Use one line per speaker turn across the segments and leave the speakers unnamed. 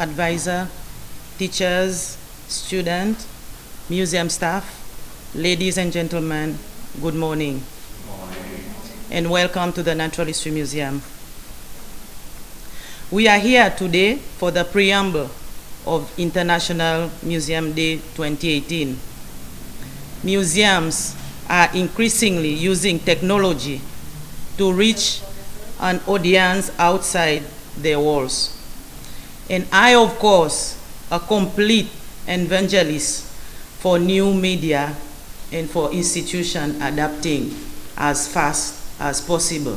advisor, teachers, students, museum staff, ladies and gentlemen, good morning. And welcome to the Natural History Museum. We are here today for the preamble of International Museum Day 2018. Museums are increasingly using technology to reach an audience outside their walls. And I, of course, a complete evangelist for new media and for institutions adapting as fast as possible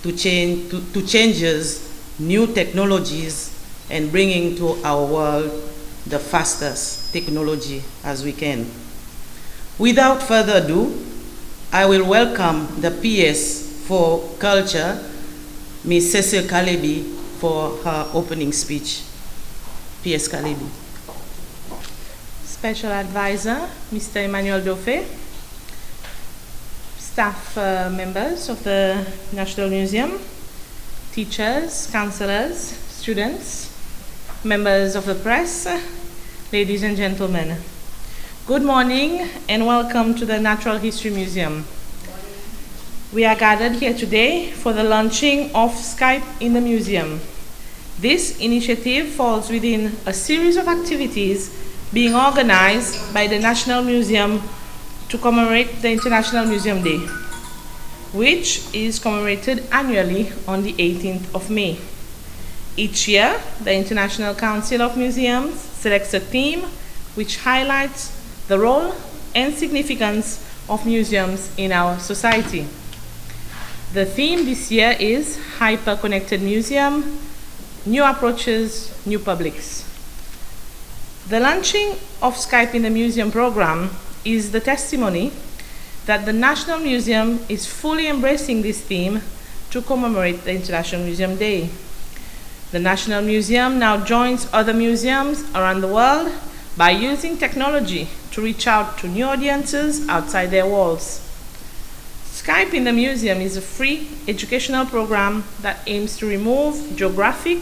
to changes, new technologies, and bringing to our world the fastest technology as we can. Without further ado, I will welcome the PS for Culture, Ms. Cecile Kalebi, for her opening speech. PS Kalebi.
Special Advisor, Mr. Emmanuel Dauphin, staff members of the National Museum, teachers, counselors, students, members of the press, ladies and gentlemen. Good morning and welcome to the Natural History Museum. We are gathered here today for the launching of Skype in the museum. This initiative falls within a series of activities being organized by the National Museum to commemorate the International Museum Day, which is commemorated annually on the 18th of May. Each year, the International Council of Museums selects a theme which highlights the role and significance of museums in our society. The theme this year is Hyper-Connected Museum, New Approaches, New Publics. The launching of Skype in the Museum program is the testimony that the National Museum is fully embracing this theme to commemorate the International Museum Day. The National Museum now joins other museums around the world by using technology to reach out to new audiences outside their walls. Skype in the Museum is a free educational program that aims to remove geographic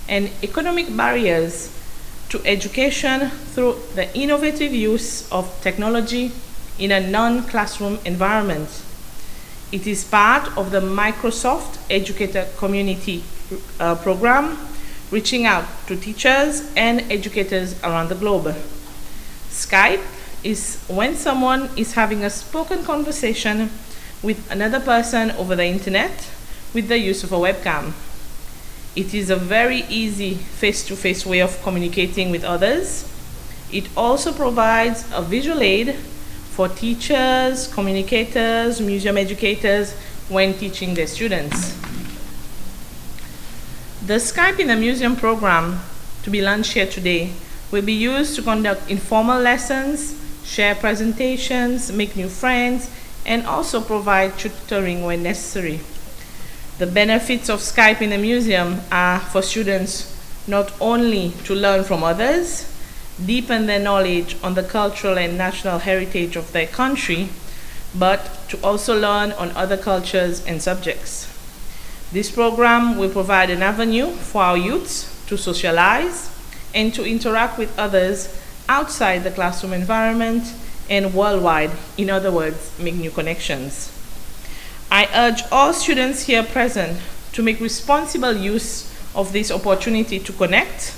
and economic barriers to education through the innovative use of technology in a non-classroom environment. It is part of the Microsoft Educator Community program, reaching out to teachers and educators around the globe. Skype is when someone is having a spoken conversation with another person over the internet with the use of a webcam. It is a very easy face-to-face way of communicating with others. It also provides a visual aid for teachers, communicators, museum educators when teaching their students. The Skype in the Museum program to be launched here today will be used to conduct informal lessons, share presentations, make new friends, and also provide tutoring when necessary. The benefits of Skype in the museum are for students not only to learn from others, deepen their knowledge on the cultural and national heritage of their country, but to also learn on other cultures and subjects. This program will provide an avenue for our youths to socialize and to interact with others outside the classroom environment and worldwide, in other words, make new connections. I urge all students here present to make responsible use of this opportunity to connect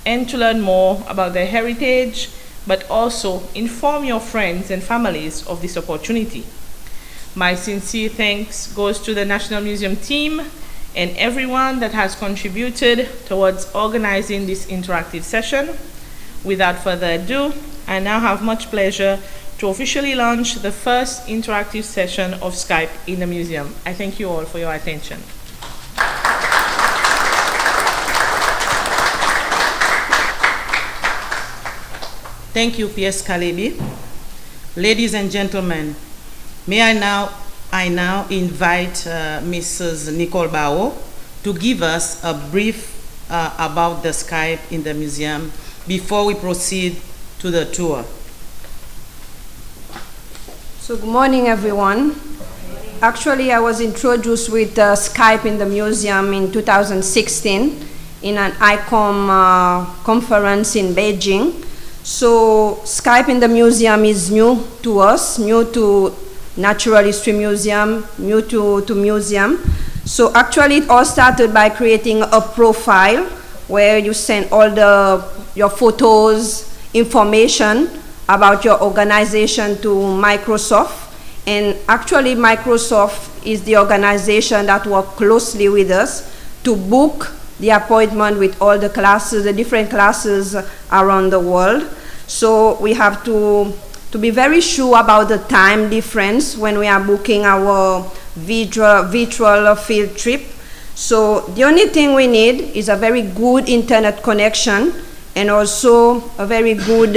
and to learn more about their heritage, but also inform your friends and families of this opportunity. My sincere thanks goes to the National Museum team and everyone that has contributed towards organizing this interactive session. Without further ado, I now have much pleasure to officially launch the first interactive session of Skype in the museum. I thank you all for your attention.
Thank you, PS Kalebi. Ladies and gentlemen, may I now invite Mrs. Nicole Bao to give us a brief about the Skype in the museum before we proceed to the tour.
So good morning, everyone. Actually, I was introduced with Skype in the museum in 2016, in an ICOM conference in Beijing. So Skype in the museum is new to us, new to Natural History Museum, new to museum. So actually it all started by creating a profile where you send all your photos, information about your organization to Microsoft. And actually Microsoft is the organization that works closely with us to book the appointment with all the classes, the different classes around the world. So we have to be very sure about the time difference when we are booking our virtual field trip. So the only thing we need is a very good internet connection and also a very good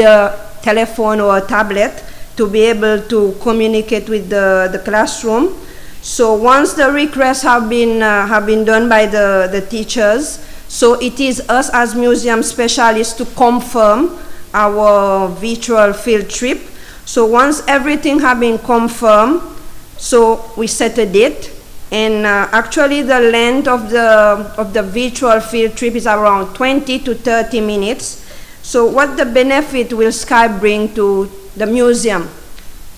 telephone or a tablet to be able to communicate with the classroom. So once the requests have been done by the teachers, so it is us as museum specialists to confirm our virtual field trip. So once everything has been confirmed, so we set a date, and actually the length of the virtual field trip is around 20 to 30 minutes. So what the benefit will Skype bring to the museum?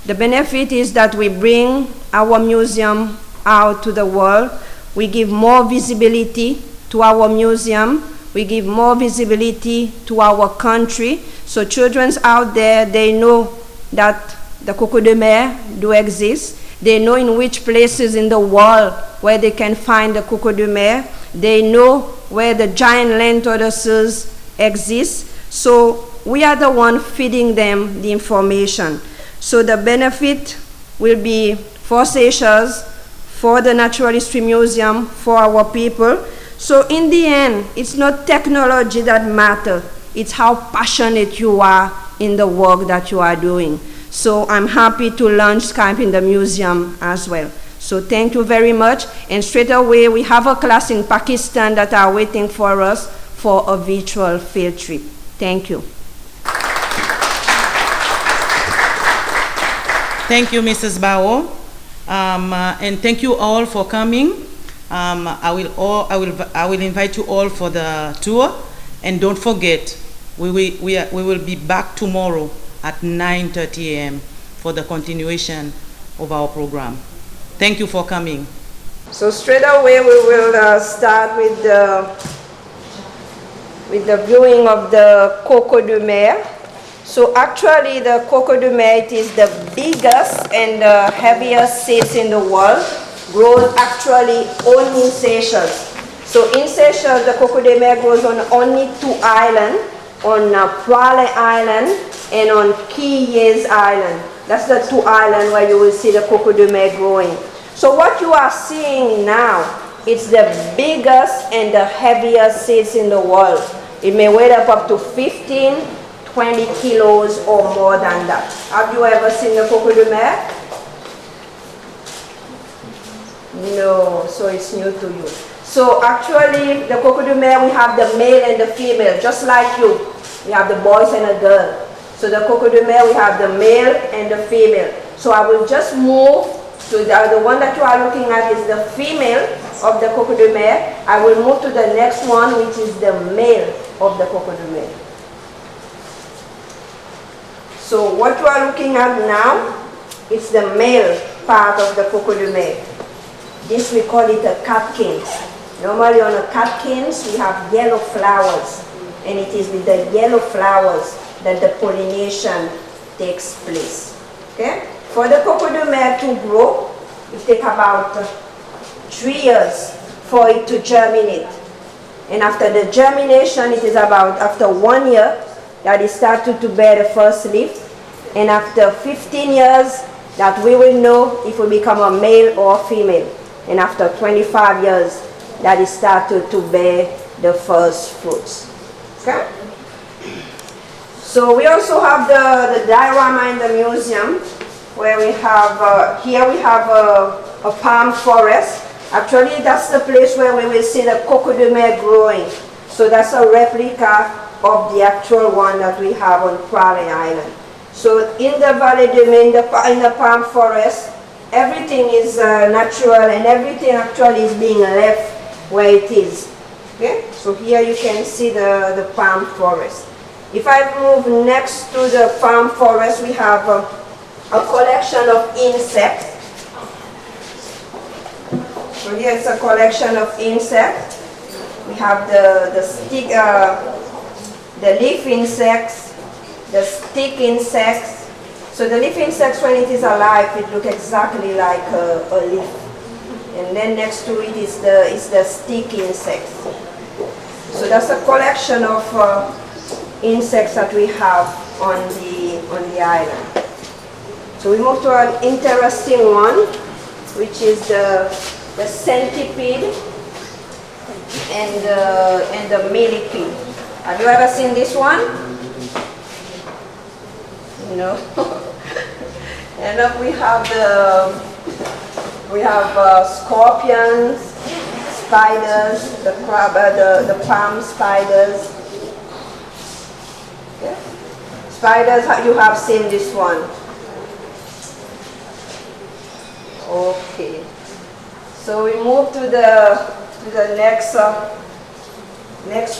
The benefit is that we bring our museum out to the world. We give more visibility to our museum. We give more visibility to our country. So children out there, they know that the coco de mer do exist. They know in which places in the world where they can find the coco de mer. They know where the giant land tortoises exist. So we are the one feeding them the information. So the benefit will be for Seychelles, for the Natural History Museum, for our people. So in the end, it's not technology that matters. It's how passionate you are in the work that you are doing. So I'm happy to launch Skype in the museum as well. So thank you very much. And straight away, we have a class in Pakistan that are waiting for us for a virtual field trip. Thank you.
Thank you, Mrs. Bao. And thank you all for coming. I will invite you all for the tour. And don't forget, we will be back tomorrow at 9:30 a.m. for the continuation of our program. Thank you for coming.
So straight away we will start with the viewing of the coco de mer. So actually the coco de mer, it is the biggest and the heaviest seeds in the world, grows actually only in Seychelles. So in Seychelles, the coco de mer grows on only two islands, on Prale Island and on Quilles Island. That's the two islands where you will see the coco de mer growing. So what you are seeing now, it's the biggest and the heaviest seeds in the world. It may weigh up to 15, 20 kilos or more than that. Have you ever seen the coco de mer? No, so it's new to you. So actually, the coco de mer, we have the male and the female, just like you. We have the boys and a girl. So the coco de mer, we have the male and the female. So I will just move to the one that you are looking at is the female of the coco de mer. I will move to the next one, which is the male of the coco de mer. So what you are looking at now is the male part of the coco de mer. This we call it a catkins. Normally on a catkins we have yellow flowers, and it is with the yellow flowers that the pollination takes place. Okay? For the coco de mer to grow, it takes about 3 years for it to germinate. And after the germination, it is about after 1 year that it started to bear the first leaf. And after 15 years, that we will know if we become a male or a female. And after 25 years, that it started to bear the first fruits. Okay? So we also have the diorama in the museum, where we have, here we have a palm forest. Actually, that's the place where we will see the coco de mer growing. So that's a replica of the actual one that we have on Prale Island. So in the Valley de Mer, in the palm forest, everything is natural, and everything actually is being left where it is. Okay, so here you can see the palm forest. If I move next to the palm forest, we have a collection of insects. So here's a collection of insects. We have the stick, the leaf insects, the stick insects. So the leaf insects, when it is alive, it looks exactly like a leaf. And then next to it is the stick insects. So that's a collection of insects that we have on the island. So we move to an interesting one, which is the centipede and the millipede. Have you ever seen this one? No. And then we have scorpions, spiders, the crab, the palm spiders. Yeah. Spiders, you have seen this one. Okay. So we move to the next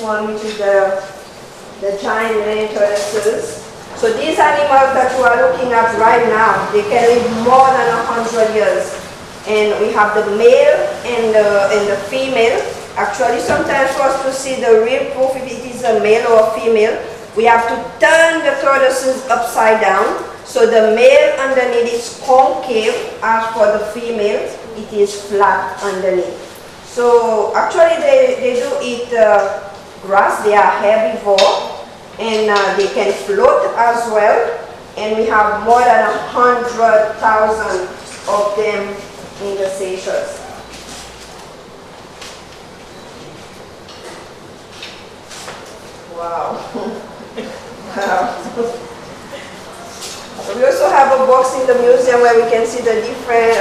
one, which is the giant land tortoises. So these animals that you are looking at right now, they can live more than 100 years. And we have the male and the female. Actually, sometimes for us to see the real proof if it is a male or a female, we have to turn the tortoises upside down. So the male underneath is concave, as for the female, it is flat underneath. So actually they do eat grass, they are herbivore, and they can float as well. And we have more than 100,000 of them in the Seychelles. Wow. Wow. We also have a box in the museum where we can see the different,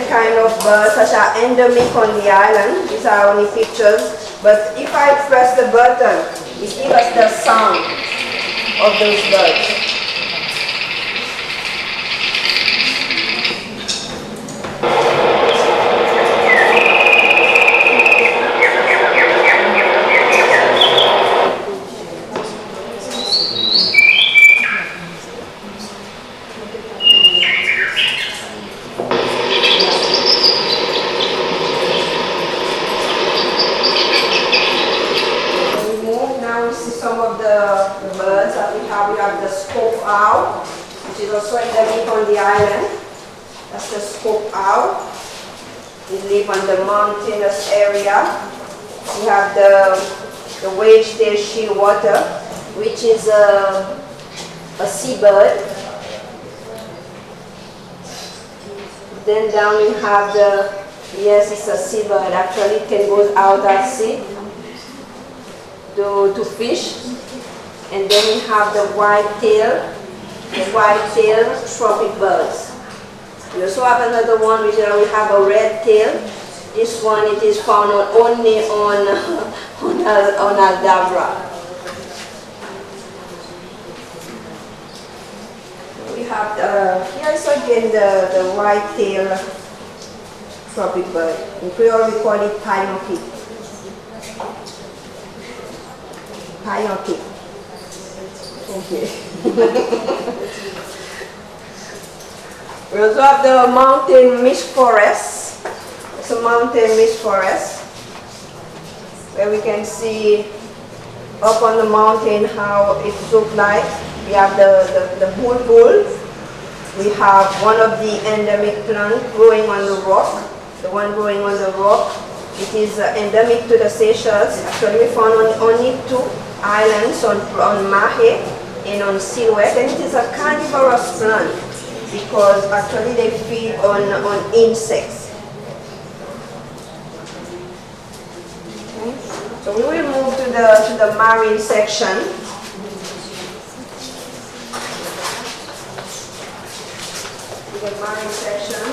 kind of birds that are endemic on the island. These are only pictures, but if I press the button, it gives us the sound of those birds. Also endemic on the island. That's the scope owl. They live on the mountainous area. We have the wedge-tailed shearwater, which is a seabird. Then down we have yes, it's a seabird. Actually, it can go out at sea to fish. And then we have the white-tailed tropic birds. We also have another one which we have a red tail. This one it is found only on Aldabra. We have here is again the white tail tropic bird. In Creole we call it paillon-pic. Paillon-pic. Okay. We also have the mountain mist forest. It's a mountain mist forest where we can see up on the mountain how it looks like. We have the bulbul. We have one of the endemic plants growing on the rock. The one growing on the rock. It is endemic to the Seychelles. Actually, we found only 2 islands on Mahé and on Silhouette, and it is a carnivorous plant because actually they feed on insects. Okay. So we will move to the marine section. The marine section,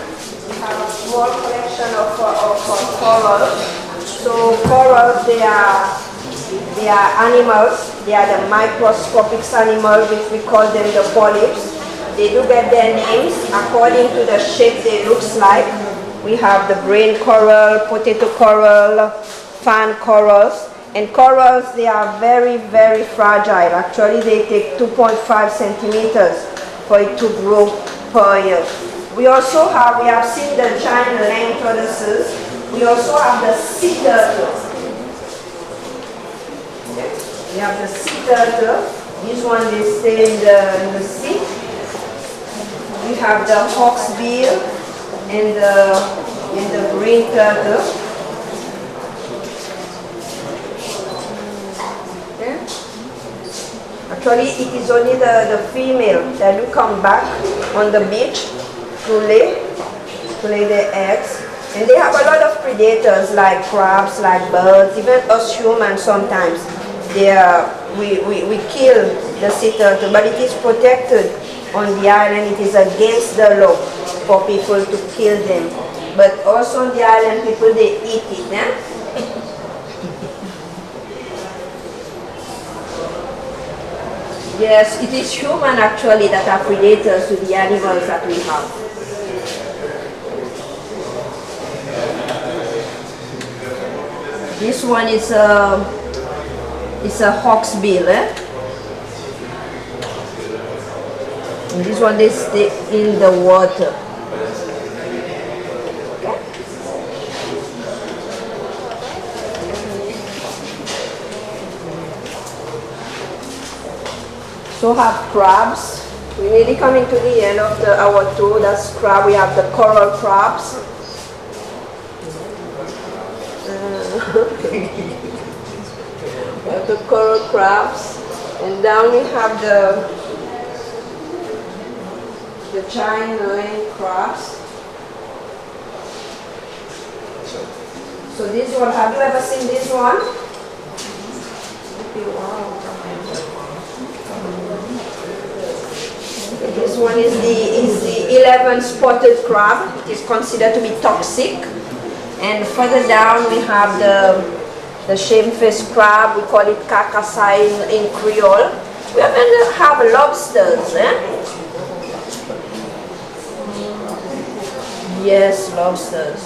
we have a small collection of corals. So corals, they are animals. They are the microscopic animals, which we call them the polyps. They do get their names according to the shape they look like. We have the brain coral, potato coral, fan corals. And corals, they are very, very fragile. Actually, they take 2.5 centimeters for it to grow per year. We have seen the giant land tortoises. We also have the sea turtle. We have the sea turtle. This one, they stay in the sea. We have the hawksbill and the green turtle. Okay. Actually, it is only the female that will come back on the beach to lay their eggs. And they have a lot of predators like crabs, like birds, even us humans sometimes. We kill the sea turtle, but it is protected on the island. It is against the law for people to kill them. But also on the island, people, they eat it. Eh? Yes, it is human actually that are predators to the animals that we have. This one is a hawksbill, eh? And this one, they stay in the water. Okay. So have crabs. We're nearly coming to the end of our tour. That's crab. We have the coral crabs. We have the coral crabs, and down we have the giant land crabs. So this one, have you ever seen this one? This one is the 11 spotted crab. It is considered to be toxic. And further down we have the shamefaced crab. We call it cacasai in Creole. We even have lobsters. Yes, lobsters.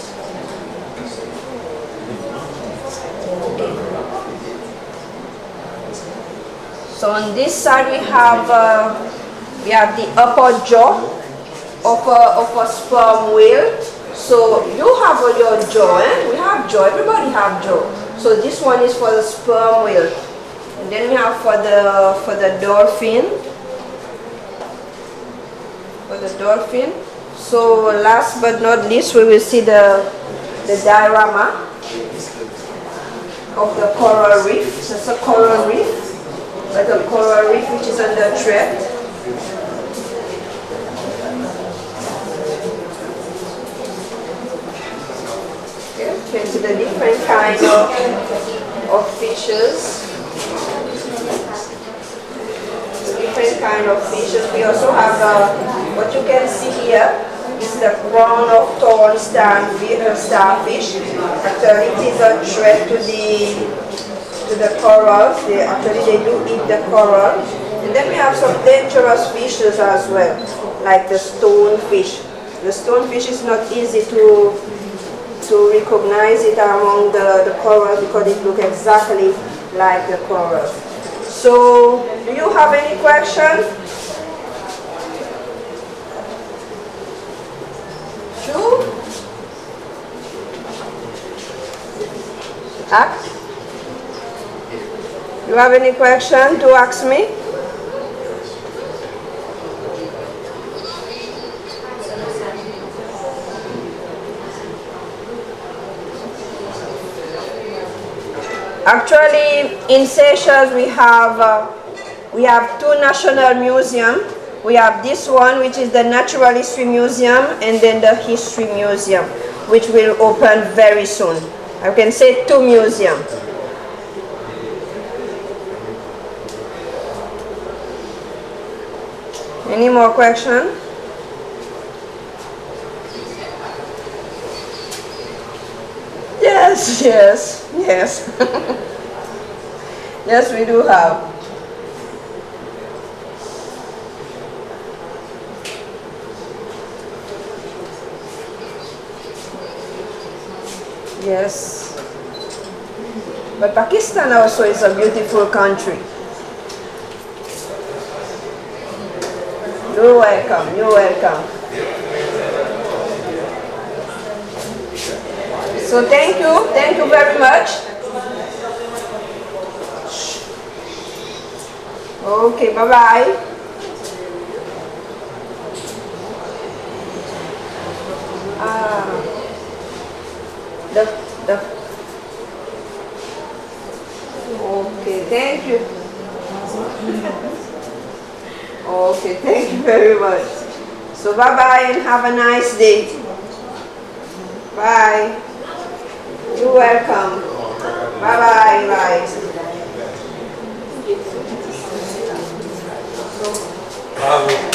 So on this side we have the upper jaw of a sperm whale. So you have your jaw, eh? We have jaw, everybody have jaw. So this one is for the sperm whale. And then we have for the dolphin. For the dolphin. So last but not least, we will see the diorama of the coral reef. So it's a coral reef. Like a coral reef which is under threat. You can see the different kinds of fishes. Different kind of fishes. We also have what you can see here is the crown of thorn starfish. Actually, it is a threat to the corals. They do eat the coral. And then we have some dangerous fishes as well, like the stonefish. The stonefish is not easy to recognize it among the corals because it looks exactly like the coral. So, do you have any questions? Sure? Ask? Do you have any question to ask me? Actually, in Seychelles we have two national museums. We have this one, which is the Natural History Museum, and then the History Museum, which will open very soon. I can say two museums. Any more questions? Yes, yes, yes. Yes, we do have. Yes. But Pakistan also is a beautiful country. You're welcome, you're welcome. So thank you very much. Okay, bye-bye. Okay, thank you. Okay, thank you very much. So bye-bye and have a nice day. Bye. You're welcome. Bye-bye. Bye.
Bravo.